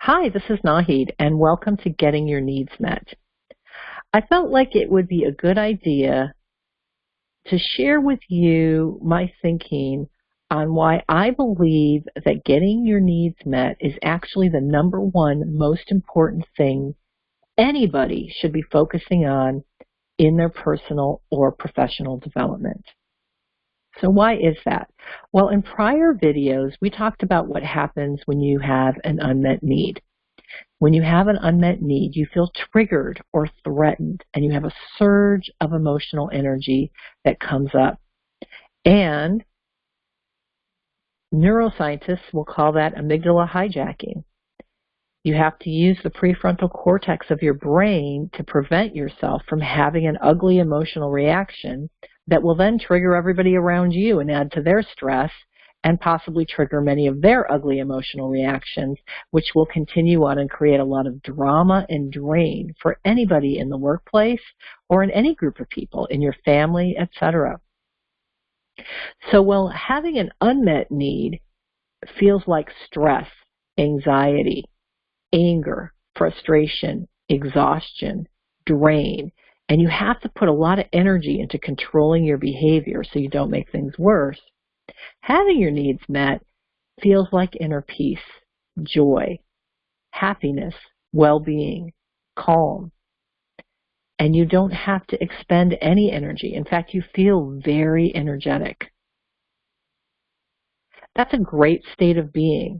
Hi, this is Nahid, and welcome to Getting Your Needs Met. I felt like it would be a good idea to share with you my thinking on why I believe that getting your needs met is actually the number one most important thing anybody should be focusing on in their personal or professional development. So why is that? Well, in prior videos, we talked about what happens when you have an unmet need. When you have an unmet need, you feel triggered or threatened, and you have a surge of emotional energy that comes up. And neuroscientists will call that amygdala hijacking. You have to use the prefrontal cortex of your brain to prevent yourself from having an ugly emotional reaction that will then trigger everybody around you and add to their stress and possibly trigger many of their ugly emotional reactions, which will continue on and create a lot of drama and drain for anybody in the workplace or in any group of people, in your family, etc. So while having an unmet need feels like stress, anxiety, anger, frustration, exhaustion, drain, and you have to put a lot of energy into controlling your behavior so you don't make things worse, having your needs met feels like inner peace, joy, happiness, well-being, calm, and you don't have to expend any energy. In fact, you feel very energetic. That's a great state of being,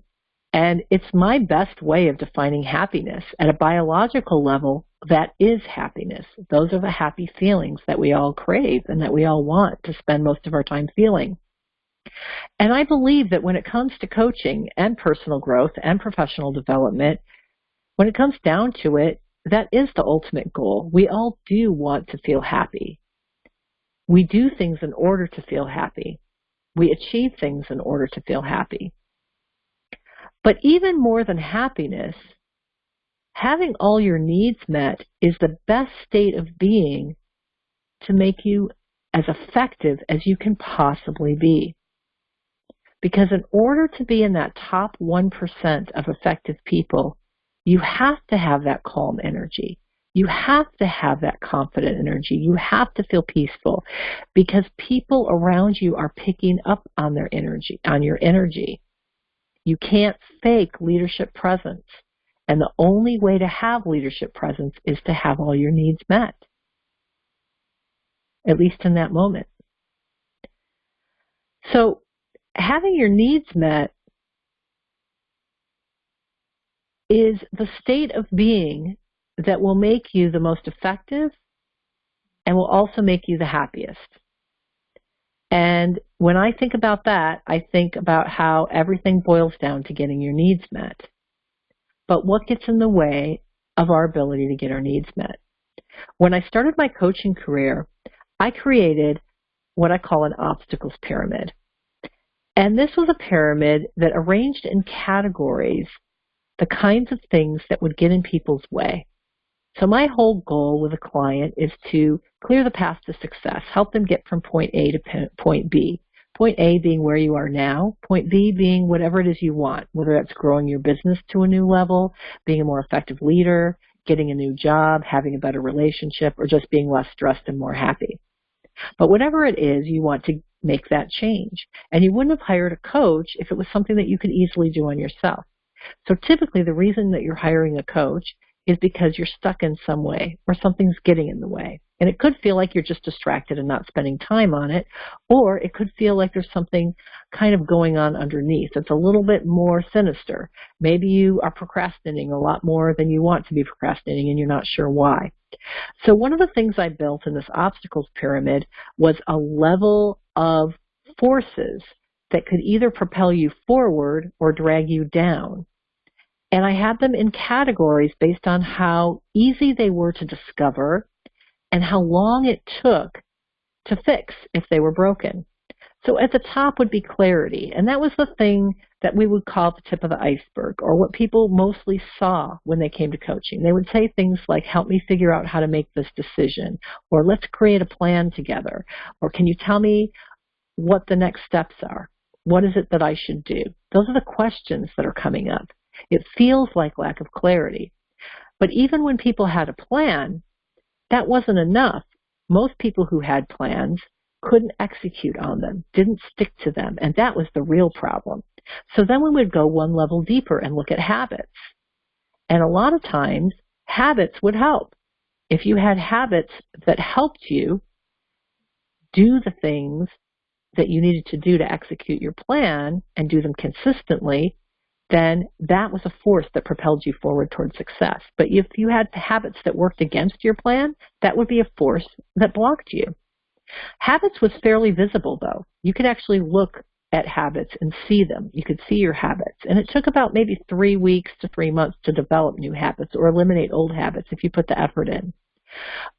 and it's my best way of defining happiness. At a biological level, that is happiness. Those are the happy feelings that we all crave and that we all want to spend most of our time feeling. And I believe that when it comes to coaching and personal growth and professional development, when it comes down to it, that is the ultimate goal. We all do want to feel happy. We do things in order to feel happy. We achieve things in order to feel happy. But even more than happiness, having all your needs met is the best state of being to make you as effective as you can possibly be. Because in order to be in that top 1% of effective people, you have to have that calm energy. You have to have that confident energy. You have to feel peaceful because people around you are picking up on their energy, on your energy. You can't fake leadership presence. And the only way to have leadership presence is to have all your needs met, at least in that moment. So having your needs met is the state of being that will make you the most effective and will also make you the happiest. And when I think about that, I think about how everything boils down to getting your needs met. But what gets in the way of our ability to get our needs met? When I started my coaching career, I created what I call an obstacles pyramid. And this was a pyramid that arranged in categories the kinds of things that would get in people's way. So my whole goal with a client is to clear the path to success, help them get from point A to point B. Point A being where you are now, point B being whatever it is you want, whether that's growing your business to a new level, being a more effective leader, getting a new job, having a better relationship, or just being less stressed and more happy. But whatever it is, you want to make that change. And you wouldn't have hired a coach if it was something that you could easily do on yourself. So typically the reason that you're hiring a coach is because you're stuck in some way or something's getting in the way. And it could feel like you're just distracted and not spending time on it, or it could feel like there's something kind of going on underneath. It's a little bit more sinister. Maybe you are procrastinating a lot more than you want to be procrastinating and you're not sure why. So one of the things I built in this obstacles pyramid was a level of forces that could either propel you forward or drag you down. And I had them in categories based on how easy they were to discover and how long it took to fix if they were broken. So at the top would be clarity, and that was the thing that we would call the tip of the iceberg, or what people mostly saw when they came to coaching. They would say things like, help me figure out how to make this decision, or let's create a plan together, or can you tell me what the next steps are? What is it that I should do? Those are the questions that are coming up. It feels like lack of clarity. But even when people had a plan, that wasn't enough. Most people who had plans couldn't execute on them, didn't stick to them, and that was the real problem. So then we would go one level deeper and look at habits. And a lot of times, habits would help. If you had habits that helped you do the things that you needed to do to execute your plan and do them consistently, then that was a force that propelled you forward towards success. But if you had habits that worked against your plan, that would be a force that blocked you. Habits was fairly visible, though. You could actually look at habits and see them. You could see your habits. And it took about maybe 3 weeks to 3 months to develop new habits or eliminate old habits if you put the effort in.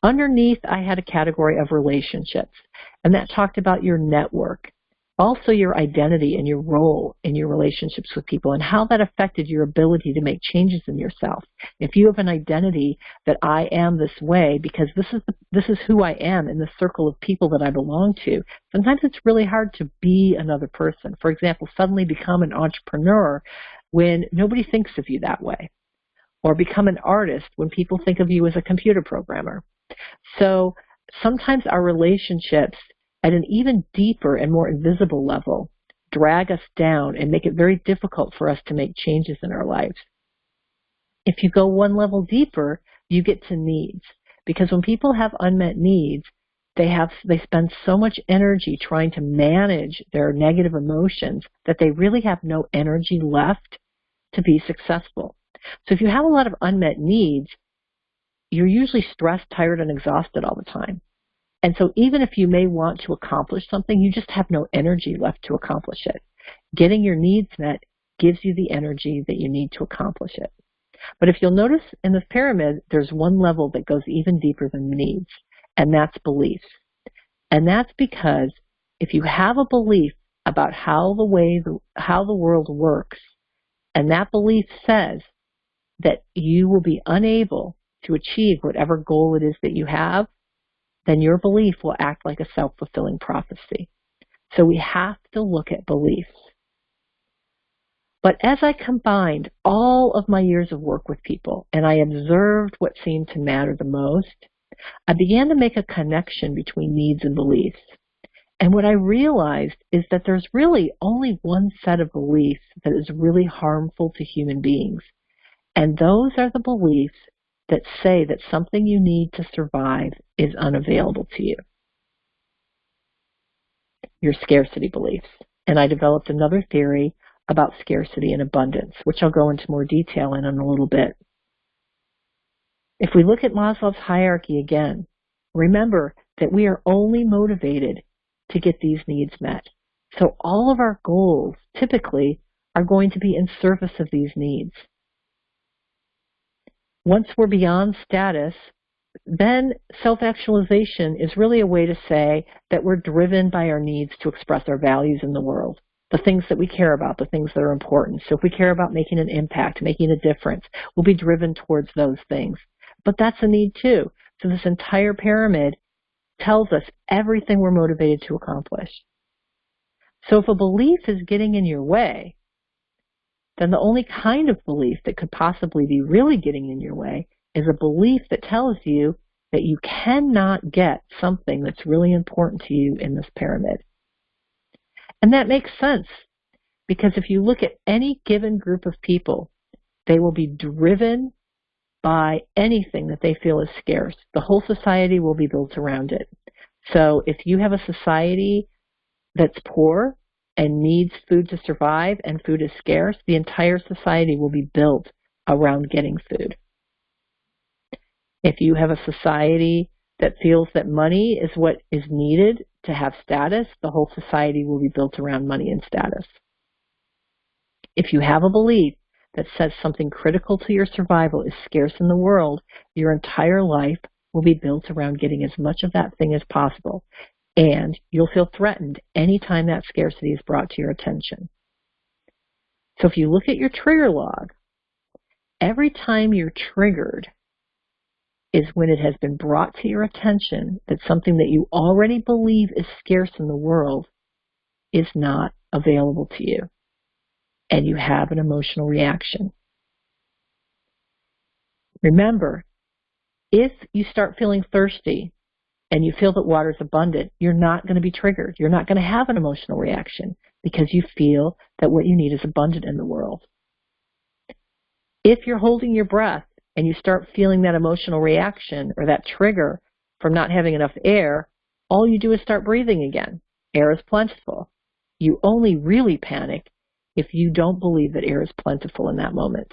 Underneath, I had a category of relationships, and that talked about your network, also your identity and your role in your relationships with people and how that affected your ability to make changes in yourself. If you have an identity that I am this way because this is who I am in the circle of people that I belong to, sometimes it's really hard to be another person. For example, suddenly become an entrepreneur when nobody thinks of you that way, or become an artist when people think of you as a computer programmer. So sometimes our relationships at an even deeper and more invisible level drag us down and make it very difficult for us to make changes in our lives. If you go one level deeper, you get to needs. Because when people have unmet needs, they spend so much energy trying to manage their negative emotions that they really have no energy left to be successful. So if you have a lot of unmet needs, you're usually stressed, tired, and exhausted all the time. And so even if you may want to accomplish something, you just have no energy left to accomplish it. Getting your needs met gives you the energy that you need to accomplish it. But if you'll notice in this pyramid, there's one level that goes even deeper than needs, and that's beliefs. And that's because if you have a belief about how the world works, and that belief says that you will be unable to achieve whatever goal it is that you have, then your belief will act like a self-fulfilling prophecy. So we have to look at beliefs. But as I combined all of my years of work with people and I observed what seemed to matter the most, I began to make a connection between needs and beliefs. And what I realized is that there's really only one set of beliefs that is really harmful to human beings. And those are the beliefs that say that something you need to survive is unavailable to you. Your scarcity beliefs. And I developed another theory about scarcity and abundance, which I'll go into more detail in a little bit. If we look at Maslow's hierarchy again, remember that we are only motivated to get these needs met. So all of our goals typically are going to be in service of these needs. Once we're beyond status, then self-actualization is really a way to say that we're driven by our needs to express our values in the world, the things that we care about, the things that are important. So if we care about making an impact, making a difference, we'll be driven towards those things. But that's a need too. So this entire pyramid tells us everything we're motivated to accomplish. So if a belief is getting in your way, then the only kind of belief that could possibly be really getting in your way is a belief that tells you that you cannot get something that's really important to you in this pyramid. And that makes sense, because if you look at any given group of people, they will be driven by anything that they feel is scarce. The whole society will be built around it. So if you have a society that's poor and needs food to survive and food is scarce, the entire society will be built around getting food. If you have a society that feels that money is what is needed to have status, the whole society will be built around money and status. If you have a belief that says something critical to your survival is scarce in the world, your entire life will be built around getting as much of that thing as possible. And you'll feel threatened anytime that scarcity is brought to your attention. So if you look at your trigger log, every time you're triggered is when it has been brought to your attention that something that you already believe is scarce in the world is not available to you. And you have an emotional reaction. Remember, if you start feeling thirsty and you feel that water is abundant, you're not going to be triggered. You're not going to have an emotional reaction because you feel that what you need is abundant in the world. If you're holding your breath and you start feeling that emotional reaction or that trigger from not having enough air, all you do is start breathing again. Air is plentiful. You only really panic if you don't believe that air is plentiful in that moment.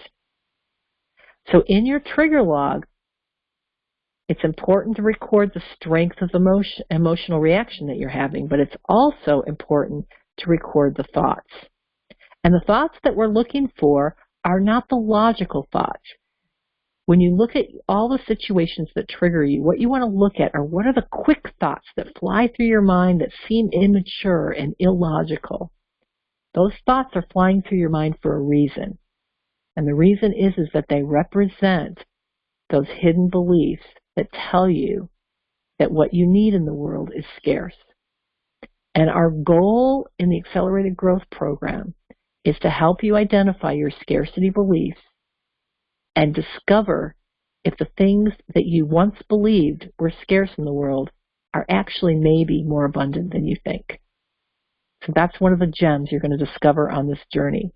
So in your trigger log, it's important to record the strength of the emotional reaction that you're having, but it's also important to record the thoughts. And the thoughts that we're looking for are not the logical thoughts. When you look at all the situations that trigger you, what you want to look at are what are the quick thoughts that fly through your mind that seem immature and illogical. Those thoughts are flying through your mind for a reason. And the reason is that they represent those hidden beliefs that tell you that what you need in the world is scarce. And our goal in the Accelerated Growth Program is to help you identify your scarcity beliefs and discover if the things that you once believed were scarce in the world are actually maybe more abundant than you think. So that's one of the gems you're going to discover on this journey.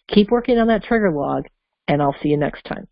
Keep working on that trigger log, and I'll see you next time.